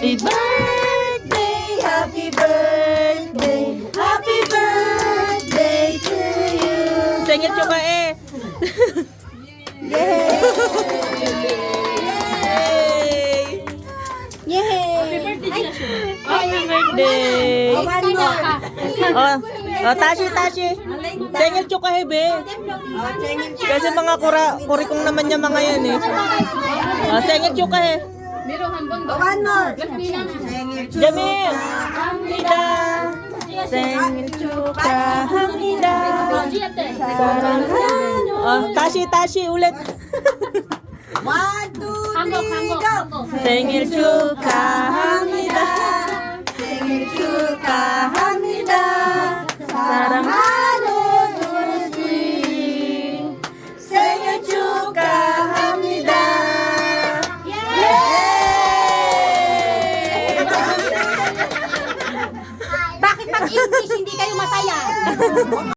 Happy birthday, happy birthday, happy birthday to you. Singit siya ka eh. Yay! Yay! Happy birthday! Tashi. Singit siya ka eh, be. Kasi mga kurikong naman niya mga yan eh. Singit siya ka eh. One more. Jamil! Hamida! Sengil Chukahamnida! Sarang Tashi ulit! 1, 2, 3, go! Sengil Chukahamnida! Singil Chukahamnida! Sarang Singil Chukahamnida! Bakit pag English hindi kayo masaya?